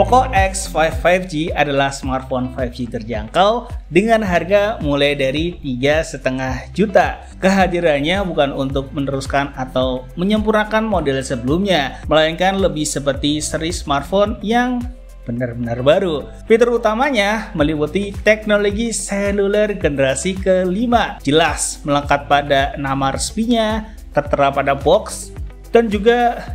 Poco X5 5G adalah smartphone 5G terjangkau dengan harga mulai dari 3,5 juta. Kehadirannya bukan untuk meneruskan atau menyempurnakan model sebelumnya, melainkan lebih seperti seri smartphone yang benar-benar baru. Fitur utamanya meliputi teknologi seluler generasi kelima, jelas melekat pada nama resminya, tertera pada box, dan juga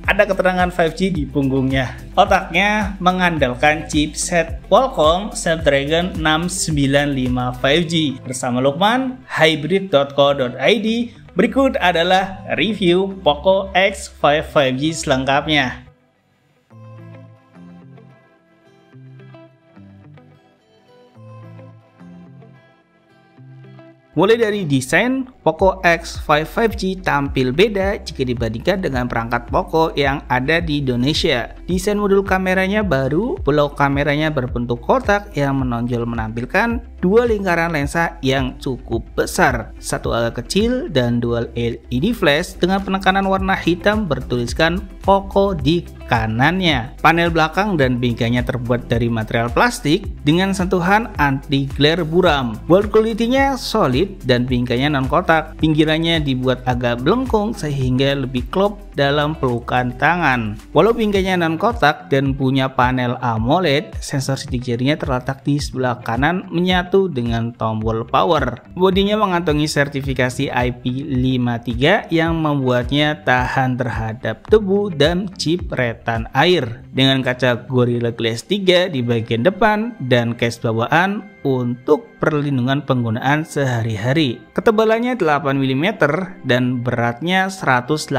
ada keterangan 5G di punggungnya. Otaknya mengandalkan chipset Qualcomm Snapdragon 695 5G. Bersama Lukman, hybrid.co.id, berikut adalah review Poco X5 5G selengkapnya. Mulai dari desain, Poco X5 5G tampil beda jika dibandingkan dengan perangkat Poco yang ada di Indonesia. Desain modul kameranya baru, blok kameranya berbentuk kotak yang menonjol menampilkan dua lingkaran lensa yang cukup besar, satu agak kecil dan dual LED flash dengan penekanan warna hitam bertuliskan Poco di kanannya. Panel belakang dan bingkainya terbuat dari material plastik dengan sentuhan anti glare buram. Build quality-nya solid dan bingkainya non kotak. Pinggirannya dibuat agak melengkung sehingga lebih klop dalam pelukan tangan. Walau bingkainya non kotak dan punya panel AMOLED, sensor sidik jarinya terletak di sebelah kanan menyatu dengan tombol power. Bodinya mengantongi sertifikasi IP53 yang membuatnya tahan terhadap debu dan cipratan air. Dengan kaca Gorilla Glass 3 di bagian depan dan case bawaan untuk perlindungan penggunaan sehari-hari. Ketebalannya 8 mm dan beratnya 189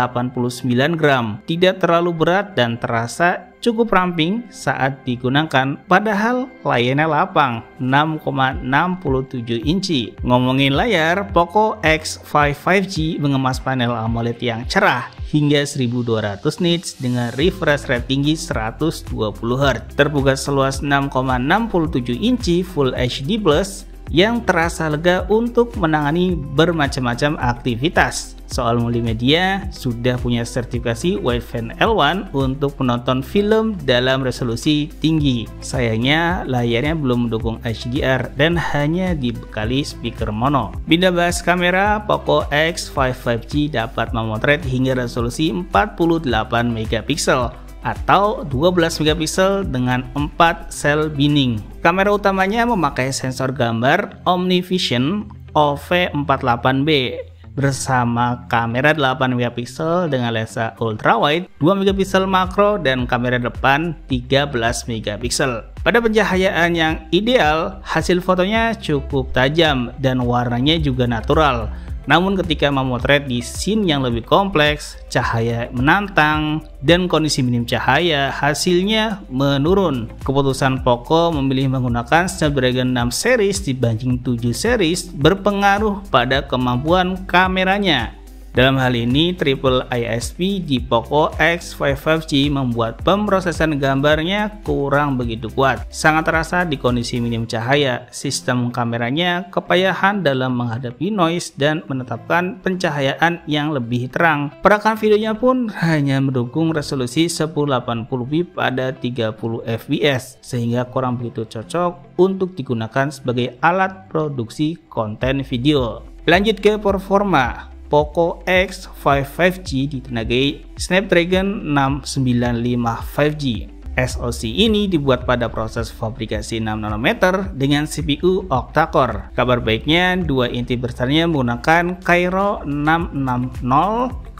gram. Tidak terlalu berat dan terasa cukup ramping saat digunakan, padahal layarnya lapang 6,67 inci. Ngomongin layar, Poco X5 5G mengemas panel AMOLED yang cerah hingga 1200 nits dengan refresh rate tinggi 120 Hz. Terbuka seluas 6,67 inci Full HD Plus yang terasa lega untuk menangani bermacam-macam aktivitas. Soal multimedia, sudah punya sertifikasi Wideband L1 untuk menonton film dalam resolusi tinggi. Sayangnya, layarnya belum mendukung HDR dan hanya dibekali speaker mono. Bila bahas kamera, Poco X5 5G dapat memotret hingga resolusi 48 megapiksel atau 12 megapiksel dengan 4 sel binning. Kamera utamanya memakai sensor gambar OmniVision OV48B bersama kamera 8 megapiksel dengan lensa ultrawide, 2 megapiksel makro dan kamera depan 13 megapiksel. Pada pencahayaan yang ideal, hasil fotonya cukup tajam dan warnanya juga natural. Namun ketika memotret di scene yang lebih kompleks, cahaya menantang, dan kondisi minim cahaya, hasilnya menurun. Keputusan Poco memilih menggunakan Snapdragon 6 series dibanding 7 series berpengaruh pada kemampuan kameranya. Dalam hal ini, triple ISP di Poco X5 5G membuat pemrosesan gambarnya kurang begitu kuat. Sangat terasa di kondisi minim cahaya. Sistem kameranya kepayahan dalam menghadapi noise dan menetapkan pencahayaan yang lebih terang. Perekaman videonya pun hanya mendukung resolusi 1080p pada 30 fps, sehingga kurang begitu cocok untuk digunakan sebagai alat produksi konten video. Lanjut ke performa. Poco X5 5G ditenagai Snapdragon 695 5G. SoC ini dibuat pada proses fabrikasi 6 nanometer dengan CPU octa-core. Kabar baiknya, dua inti besarnya menggunakan Kryo 660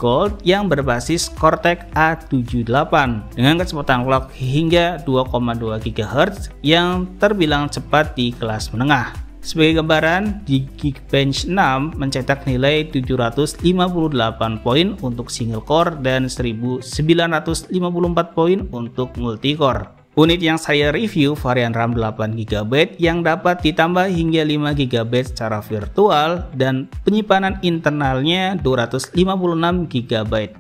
Gold yang berbasis Cortex A78 dengan kecepatan clock hingga 2,2 GHz yang terbilang cepat di kelas menengah. Sebagai gambaran, di Geekbench 6 mencetak nilai 758 poin untuk single core dan 1954 poin untuk multi-core. Unit yang saya review varian RAM 8GB yang dapat ditambah hingga 5GB secara virtual dan penyimpanan internalnya 256GB.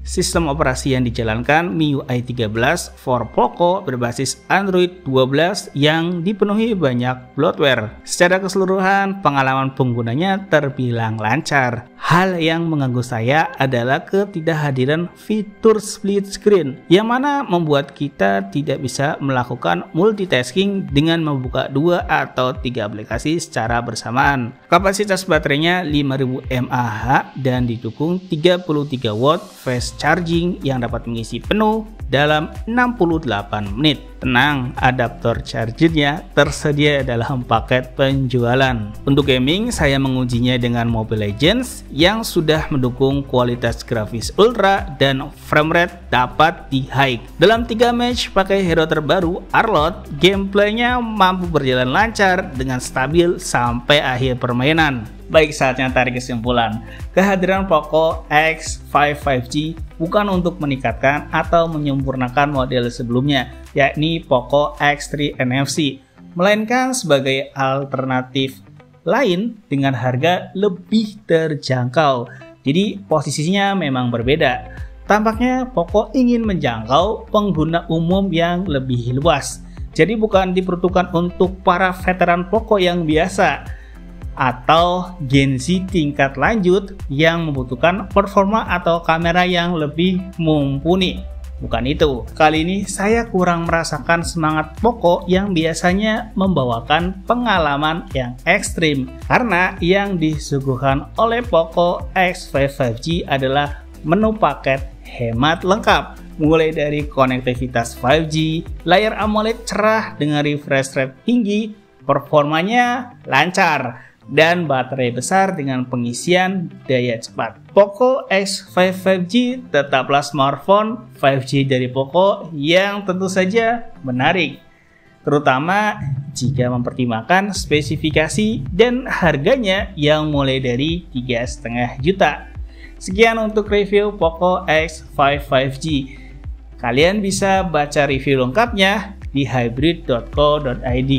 Sistem operasi yang dijalankan MIUI 13 for Poco berbasis Android 12 yang dipenuhi banyak bloatware. Secara keseluruhan, pengalaman penggunanya terbilang lancar. Hal yang mengganggu saya adalah ketidakhadiran fitur split screen, yang mana membuat kita tidak bisa melakukan multitasking dengan membuka 2 atau 3 aplikasi secara bersamaan. Kapasitas baterainya 5000 mAh dan didukung 33 watt fast charging yang dapat mengisi penuh dalam 68 menit. Tenang, adaptor chargernya tersedia dalam paket penjualan. Untuk gaming, saya mengujinya dengan Mobile Legends yang sudah mendukung kualitas grafis ultra dan framerate dapat di-high. Dalam 3 match pakai hero terbaru, Arlott, gameplaynya mampu berjalan lancar dengan stabil sampai akhir permainan. Baik, saatnya tarik kesimpulan. Kehadiran Poco X5 5G bukan untuk meningkatkan atau menyempurnakan model sebelumnya, yakni Poco X3 NFC, melainkan sebagai alternatif lain dengan harga lebih terjangkau. Jadi posisinya memang berbeda. Tampaknya Poco ingin menjangkau pengguna umum yang lebih luas. Jadi bukan diperuntukkan untuk para veteran Poco yang biasa atau Gen Z tingkat lanjut yang membutuhkan performa atau kamera yang lebih mumpuni. Bukan itu. Kali ini saya kurang merasakan semangat Poco yang biasanya membawakan pengalaman yang ekstrim, karena yang disuguhkan oleh Poco X5 5G adalah menu paket hemat lengkap, mulai dari konektivitas 5G, layar AMOLED cerah dengan refresh rate tinggi, performanya lancar, dan baterai besar dengan pengisian daya cepat. Poco X5 5G tetaplah smartphone 5G dari Poco yang tentu saja menarik, terutama jika mempertimbangkan spesifikasi dan harganya yang mulai dari 3,5 juta. Sekian untuk review Poco X5 5G. Kalian bisa baca review lengkapnya di hybrid.co.id.